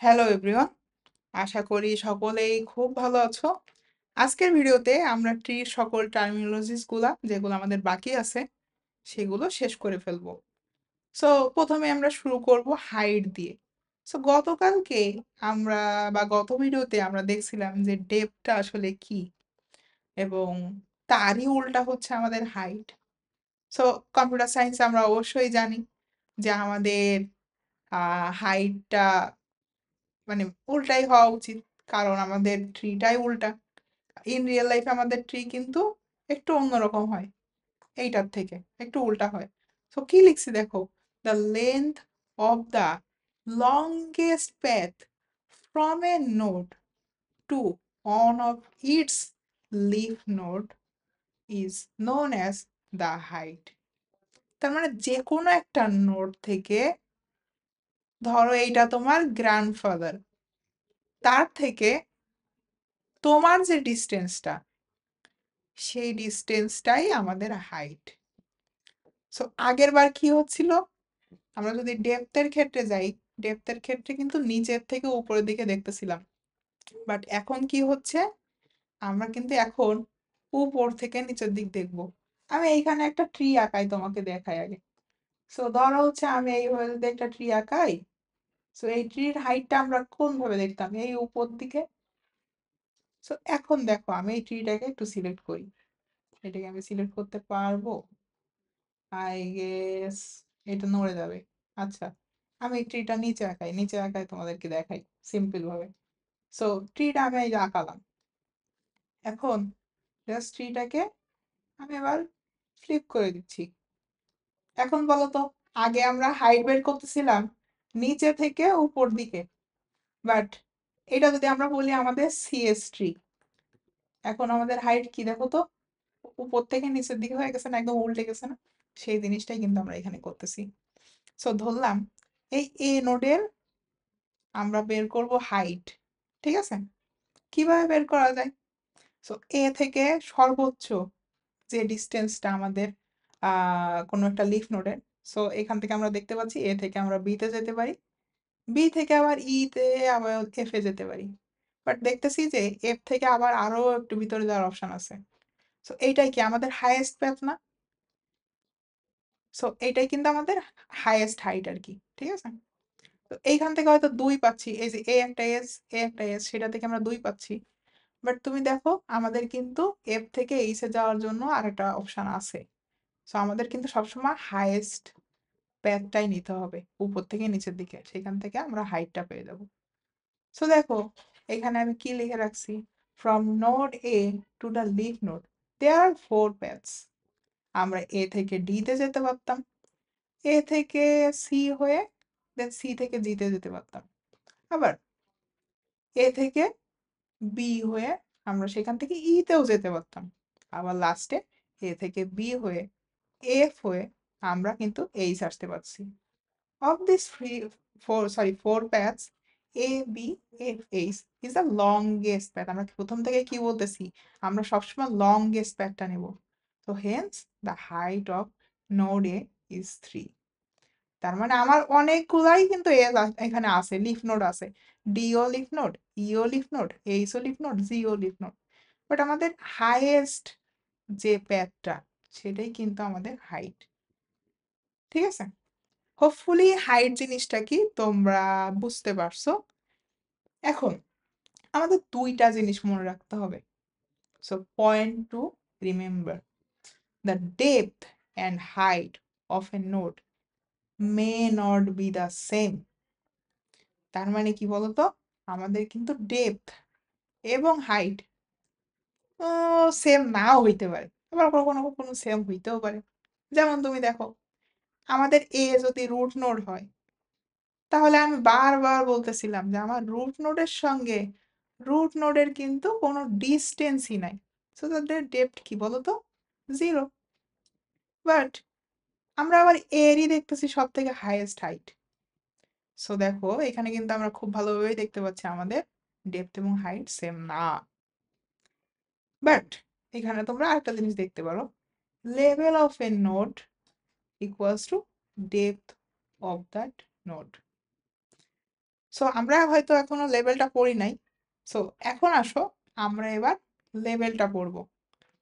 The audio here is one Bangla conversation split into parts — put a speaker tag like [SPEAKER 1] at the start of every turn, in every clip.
[SPEAKER 1] হ্যালো এভরিওয়ান, আশা করি সকলেই খুব ভালো আছো। আজকের ভিডিওতে আমরা ট্রির সকল টার্মিনোলজিস গুলা যেগুলো আমাদের বাকি আছে সেগুলো শেষ করে ফেলবো। সো প্রথমে আমরা শুরু করব হাইট দিয়ে। সো গতকালকে আমরা গত ভিডিওতে আমরা দেখছিলাম যে ডেপটা আসলে কি, এবং তারই উল্টা হচ্ছে আমাদের হাইট। সো কম্পিউটার সায়েন্স আমরা অবশ্যই জানি যে আমাদের হাইটটা মানে উল্টাই হওয়া উচিত, কারণ আমাদের ট্রিটাই উল্টা। ইন রিয়েল লাইফে আমাদের ট্রি কিন্তু একটু অন্যরকম হয়, এইটার থেকে একটু উল্টা হয়। তো কি লিখছি দেখো, the length of the longest path from a node to one of its leaf node is known as the height. তার মানে যে কোনো একটা নোড থেকে, ধরো এইটা তোমার গ্র্যান্ডফাদার, তার থেকে তোমার যে ডিস্টেন্সটা, সেই ডিস্টেন্সটাই আমাদের হাইট। সো আগের বার কি হচ্ছিল, আমরা যদি ডেপথের ক্ষেত্রে যাই, ডেপথের ক্ষেত্রে কিন্তু নিচের থেকে উপরের দিকে দেখতেছিলাম, বাট এখন কি হচ্ছে, আমরা কিন্তু এখন উপর থেকে নিচের দিক দেখব। আমি এইখানে একটা ট্রি আঁকাই, তোমাকে দেখাই আগে। সো ধরো হচ্ছে আমি এইভাবে যদি একটা ট্রি আঁকাই, সো এই ট্রির হাইটটা আমরা কোন ভাবে দেখতাম, এই উপর দিকে। সো এখন দেখো আমি এই ট্রিটাকে একটু সিলেক্ট করি, এটাকে আমি সিলেক্ট করতে পারবো? আই গেস এটা নড়ে যাবে। আচ্ছা, আমি ট্রিটা নিচে আঁকাই, নিচে আঁকাই তোমাদেরকে দেখাই সিম্পল ভাবে। সো ট্রিটা আমি এই যে আঁকালাম, এখন জাস্ট ট্রিটাকে আমি এবার ফ্লিপ করে দিচ্ছি। এখন বলো তো, আগে আমরা হাইট বের করতেছিলাম নিচে থেকে উপর দিকে, বাট এটা যদি আমরা বলি আমাদের সিএস ট্রি, এখন আমাদের হাইট কি দেখো তো, উপর থেকে নিচের দিকে হয়ে গেছে না, একদম উল্টে গেছে না? সেই জিনিসটাই কিন্তু আমরা এখানে করতেছি। সো ধরলাম এই এ নোডের আমরা বের করব হাইট, ঠিক আছে? কিভাবে বের করা যায়? সো এ থেকে সর্বোচ্চ যে ডিস্টেন্সটা আমাদের কোনো একটা লিফ নোডের, সো এখান থেকে আমরা দেখতে পাচ্ছি এ থেকে আমরা বি তে যেতে পারি, বি থেকে আবার ই তে, আবার এফ এ যেতে পারি। বাট দেখতেছি যে এফ থেকে আবার আরো একটু ভিতরে যাওয়ার অপশন আছে। সো এইটাই কি আমাদের হাইয়েস্ট প্যাথ না? সো এইটাই কিন্তু আমাদের হাইয়েস্ট হাইট আর কি, ঠিক আছে? তো এইখান থেকে হয়তো 2 পাচ্ছি, এই যে এ একটা এস, এ একটা এস, সেটা থেকে আমরা 2 পাচ্ছি। বাট তুমি দেখো আমাদের কিন্তু এফ থেকে এইচে যাওয়ার জন্য আরেকটা অপশন আছে। সো আমাদের কিন্তু সবসময় হাইয়েস্ট প্যাথটাই নিতে হবে, উপর থেকে নিচের দিকে, সেখান থেকে আমরা হাইটটা পেয়ে যাব। সো দেখো এখানে আমি কি লিখে রাখছি, from node A to the leaf node there are 4 paths. আমরা এ থেকে ডি তে যেতে পারতাম, এ থেকে সি হয়ে দেন সি থেকে জি তে যেতে পারতাম, আবার এ থেকে বি হয়ে আমরা সেখান থেকে ই তেও যেতে পারতাম, আবার লাস্টে এ থেকে বি হয়ে এফ হয়ে আমরা কিন্তু এইচ আসতে পারছি। Of this four paths, A B F H is the longest path. আমরা প্রথম থেকে কি বলতেছি, আমরা সবসময় লংগেস্ট প্যাথটা নেব। তো hence the height of node A is 3। তার মানে আমার অনেকগুলাই কিন্তু এখানে আছে, লিফ নোড আছে, ডিও লিফ নোড, ইও leaf node, HO leaf node, Jio leaf node. But আমাদের হাইয়েস্ট যে প্যাথটা, সেটাই কিন্তু আমাদের হাইট, ঠিক আছে? হোপফুলি হাইট জিনিসটা কি তোমরা বুঝতে পারছো। এখন আমাদের দুইটা জিনিস মনে রাখতে হবে। So point to remember, the depth and height of a node may not be the same. তার মানে কি বলতো, আমাদের কিন্তু ডেপথ এবং হাইট সেম নাও হইতে পারে, আবার কখনো কখনো সেম হইতেও পারে। যেমন তুমি দেখো, আমাদের এ যদি রুট নোড হয়, তাহলে আমি বারবার বলতেছিলাম যে আমার রুট নোডের সঙ্গে রুট নোডের কিন্তু কোনো ডিস্টেন্সই নাই, সো তাদের ডেপথ কি বলতো, 0। বাট আমরা আবার এরই দেখতেছি সব থেকে হাইয়েস্ট হাইট। সো দেখো এখানে কিন্তু আমরা খুব ভালোভাবেই দেখতে পাচ্ছি আমাদের ডেপথ এবং হাইট সেম না। বাট এখানে তোমরা আরেকটা জিনিস দেখতে পারো, level of a node equals to depth of that node. So আমরা হয়তো এখনো লেভেলটা পড়ি নাই। সো এখন আসো আমরা এবার লেভেলটা পড়বো।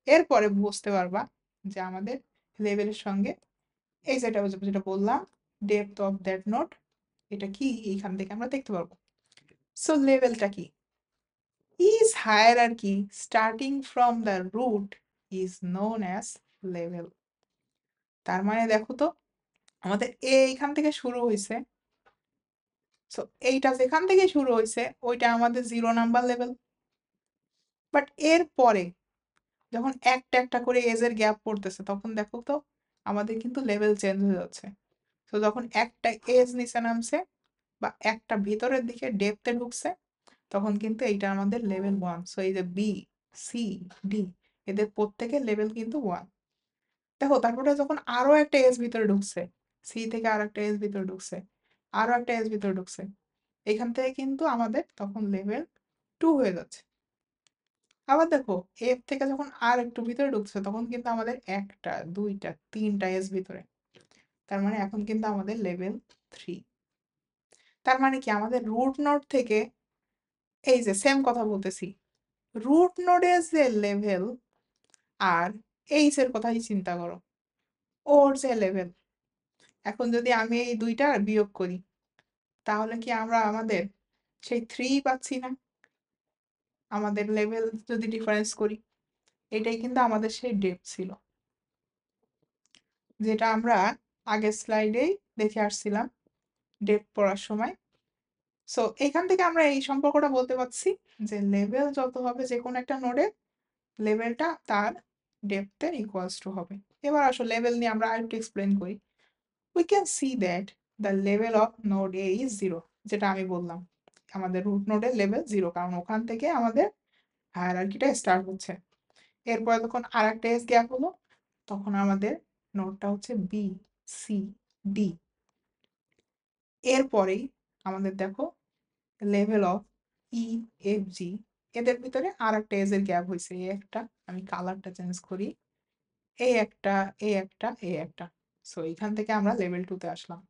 [SPEAKER 1] এরপরে বুঝতে পারবা যে আমাদের লেভেলের সঙ্গে এই যেটা বললাম, ডেপথ অফ দ্যাট নোট, এটা কি এইখান থেকে আমরা দেখতে পারবো। সো লেভেলটা কি? Is hierarchy starting from the root is known as level. তার মানে দেখো তো, আমাদের এইখান থেকে শুরু হয়েছে। সো এইটা যেখান থেকে শুরু হয়েছে ওইটা আমাদের 0 নাম্বার লেভেল। বাট এর পরে যখন একটা একটা করে এজের গ্যাপ পড়তেছে তখন দেখো তো আমাদের কিন্তু লেভেল চেঞ্জ হয়ে যাচ্ছে। তো যখন একটা এজ নিচে নামছে বা একটা ভিতরের দিকে ডেপথে ঢুকছে তখন কিন্তু এইটা আমাদের লেভেল 1। সো এই যে বি, সি, ডি, এদের প্রত্যেকের লেভেল কিন্তু 1। দেখো তারপরে যখন আরো একটা এজ ভিতরে ঢুকছে, সি থেকে আর একটা এজ ভিতরে ঢুকছে, আরো একটা এজ ভিতরে ঢুকছে, এখান থেকে কিন্তু আমাদের তখন লেভেল 2 হয়ে যাচ্ছে। আবার দেখো এফ থেকে যখন আর একটু ভিতরে ঢুকছে তখন কিন্তু আমাদের একটা, দুইটা, তিনটা এজ ভিতরে, তার মানে এখন কিন্তু আমাদের লেভেল 3। তার মানে কি আমাদের রুট নোড থেকে, এই যে সেম কথা বলতেছি, রুট নোডের যে লেভেল আর এইচ এর কথাই চিন্তা করো, ওর যে লেভেল, এখন যদি আমি এই দুইটা বিয়োগ করি তাহলে কি আমরা আমাদের সেই 3 পাচ্ছি না? আমাদের লেভেল যদি ডিফারেন্স করি, এটাই কিন্তু আমাদের সেই ডেপথ ছিল যেটা আমরা আগের স্লাইডেই দেখে আসছিলাম ডেপথ পড়ার সময়। সো এখান থেকে আমরা এই সম্পর্কটা বলতে পারছি যে লেভেল যত হবে যে কোনো একটা নোডে, লেভেলটা তার ডেপথের ইকুয়ালস টু হবে। এবার আসো লেভেল নিয়ে আমরা আরেকটু এক্সপ্লেন করি। We can see that the level of node A is 0, যেটা আমি বললাম আমাদের রুট নোডের লেভেল 0, কারণ ওখান থেকে আমাদের হায়ারার্কিটা স্টার্ট হচ্ছে। এরপরে যখন আর একটা এজ গ্যাপ হলো তখন আমাদের নোডটা হচ্ছে বি, সি, ডি। এরপরেই আমাদের দেখো লেভেল অফ ই, এফ, জি, এদের ভিতরে আর একটা এজের গ্যাপ হয়েছে, এই একটা, আমি কালারটা চেঞ্জ করি, এই একটা, এই একটা, এই একটা। সো এখান থেকে আমরা লেভেল 2 তে আসলাম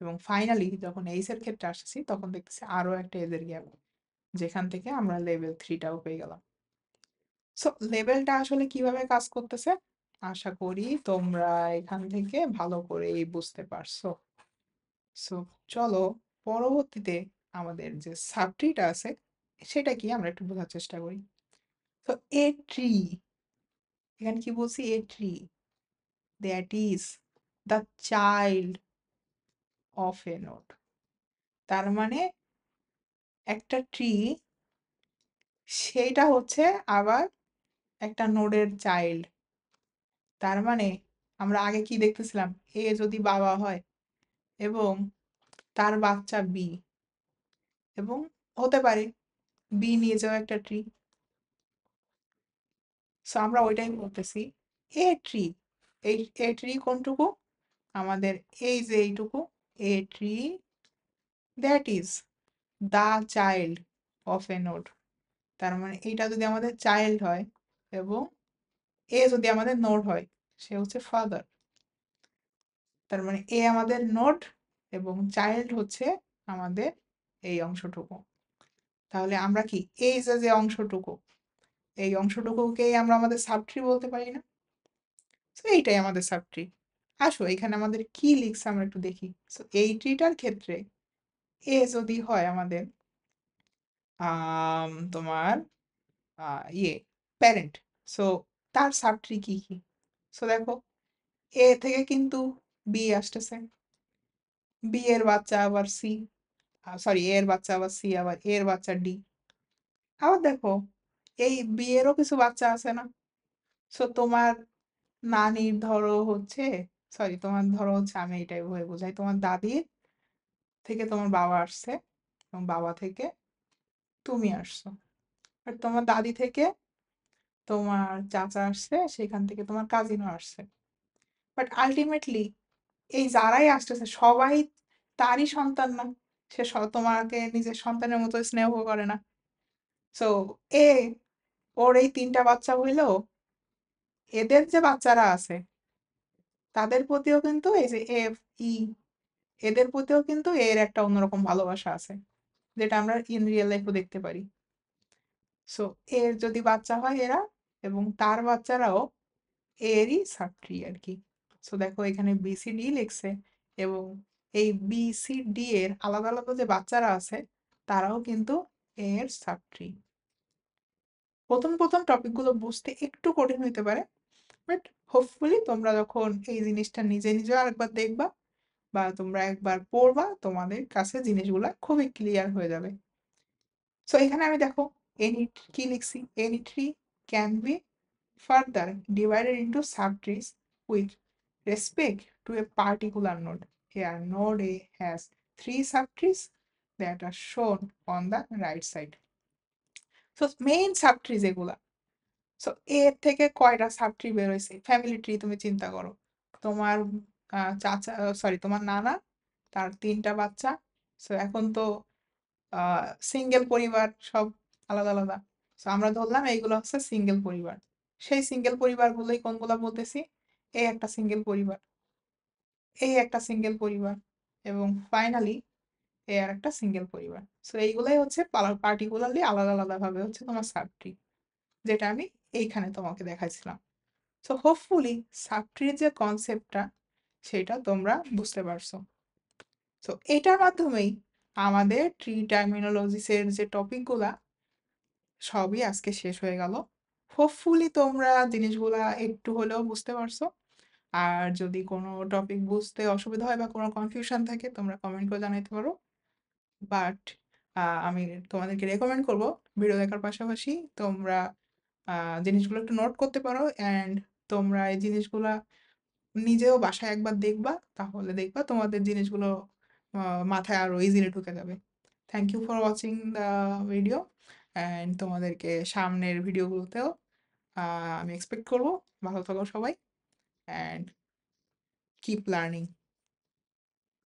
[SPEAKER 1] এবং ফাইনালি যখন এইচ এর ক্ষেত্রে আসছি তখন দেখতেছি আরো একটা এজের গ্যাপ, যেখান থেকে আমরা লেভেল 3টাও পেয়ে গেলাম। সো লেভেলটা আসলে কিভাবে কাজ করতেছে আশা করি তোমরা এখান থেকে ভালো করেই বুঝতে পারছো। সো চলো পরবর্তীতে আমাদের যে সাবট্রিটা আছে সেটা কি আমরা একটু বোঝার চেষ্টা করি। তো এ ট্রি, এখানে কি বলছি, এ tree that is the child of a node. তার মানে একটা ট্রি সেইটা হচ্ছে আবার একটা নোডের চাইল্ড। তার মানে আমরা আগে কি দেখতেছিলাম, এ যদি বাবা হয় এবং তার বাচ্চা বি, এবং হতে পারে বি নিয়ে যাও একটা ট্রি। সো আমরা ওইটাই বলতেছি এ ট্রি। এই এ ট্রি কোনটুকু, আমাদের এই যে এইটুকু, a tree that is the child of a node. তার মানে এইটা যদি আমাদের চাইল্ড হয় এবং এ যদি আমাদের নোড হয়, সে হচ্ছে ফাদার। তার মানে এ আমাদের নোড এবং চাইল্ড হচ্ছে আমাদের এই অংশটুকু। তাহলে আমরা কি এই যে যে অংশটুকু, এই অংশটুকুকেই আমরা আমাদের সাবট্রি বলতে পারি না? তো এইটাই আমাদের সাবট্রি। আসো এখানে আমাদের কি লিখছে আমরা একটু দেখি। সো এই ট্রিটার ক্ষেত্রে এ যদি হয় আমাদের তোমার ইয়ে প্যারেন্ট, সো তার সাবট্রি কি কি? সো দেখো এ থেকে কিন্তু বি আসতেছে, বি এর বাচ্চা আবার সি, সরি এ এর বাচ্চা আবার সি, আবার এ এর বাচ্চা ডি। আবার দেখো এই বি এরও কিছু বাচ্চা আছে না? সো তোমার নানির ধরো হচ্ছে, সরি তোমার ধরো হচ্ছে, আমি এটাই ভয় বোঝাই, তোমার দাদির থেকে তোমার বাবা আসছে এবং বাবা থেকে তুমি আসছো, আর তোমার দাদি থেকে তোমার চাচা আসছে, সেখান থেকে তোমার কাজিনও আসছে। বাট আলটিমেটলি এই যারাই আসতেছে সবাই তারই সন্তান না, সে তোমাকে নিজের সন্তানের মতো স্নেহ করে না। সো এ, ওর এই 3টা বাচ্চা হইলেও এদের যে বাচ্চারা আছে তাদের প্রতিও কিন্তু এই যে এফ, ই, এদের প্রতিও কিন্তু এর একটা অন্যরকম ভালোবাসা আছে। যেটা আমরা ইন রিয়েল লাইফও দেখতে পারি। সো এর যদি বাচ্চা হয় এরা, এবং তার বাচ্চারাও এরই ছাত্রী আর কি। সো দেখো এখানে বিসিডি লিখছে, এবং এই বিসিডি এর আলাদা আলাদা যে বাচ্চারা আছে তারাও কিন্তু এর ছাত্রী। প্রথম প্রথম টপিকগুলো বুঝতে একটু কঠিন হইতে পারে, বাট হোপফুলি তোমরা যখন এই জিনিসটা নিজে নিজে আরেকবার দেখবা বা তোমরা একবার পড়বা, তোমাদের কাছে জিনিসগুলা খুবই ক্লিয়ার হয়ে যাবে। সো এখানে আমি দেখো এনি কি লিখছি, any tree can be further divided into subtrees with respect to a particular node. Here, node A has three subtrees that are shown on the right side. So, main subtrees এগুলা। সো এর থেকে কয়টা সাবট্রি বের হয়েছে, ফ্যামিলি ট্রি তুমি চিন্তা করো। তোমার চাচা, সরি, তোমার নানা, তার 3টা বাচ্চা। সো এখন তো সিঙ্গেল পরিবার, সব আলাদা আলাদা। সো আমরা ধরলাম এইগুলো হচ্ছে সিঙ্গেল পরিবার। সেই সিঙ্গেল পরিবারগুলোই কোনগুলা বলতেছি, এই একটা সিঙ্গেল পরিবার, এই একটা সিঙ্গেল পরিবার, এবং ফাইনালি এই আর একটা সিঙ্গেল পরিবার। সো এইগুলাই হচ্ছে পার্টিকুলারলি আলাদা আলাদা ভাবে হচ্ছে তোমার সাবট্রি, যেটা আমি এইখানে তোমাকে দেখাইছিলাম। সো হোপফুলি সাবট্রির যে কনসেপ্টটা সেটা তোমরা বুঝতে পারছো। সো এটার মাধ্যমেই আমাদের ট্রি টার্মিনোলজিসের যে টপিকগুলা সবই আজকে শেষ হয়ে গেল। হোপফুলি তোমরা জিনিসগুলা একটু হলেও বুঝতে পারছো। আর যদি কোনো টপিক বুঝতে অসুবিধা হয় বা কোনো কনফিউশন থাকে তোমরা কমেন্ট করে জানাতে পারো। বাট আমি তোমাদেরকে রেকমেন্ড করব ভিডিও দেখার পাশাপাশি তোমরা জিনিসগুলো একটু নোট করতে পারো, অ্যান্ড তোমরা এই জিনিসগুলা নিজেও বাসায় একবার দেখবা, তাহলে দেখবা তোমাদের জিনিসগুলো মাথায় আরো ইজিলি ঢুকে যাবে। Thank you for watching the video, and তোমাদেরকে সামনের ভিডিওগুলোতেও আমি এক্সপেক্ট করবো। ভালো থাকো সবাই, অ্যান্ড কিপ লার্নিং।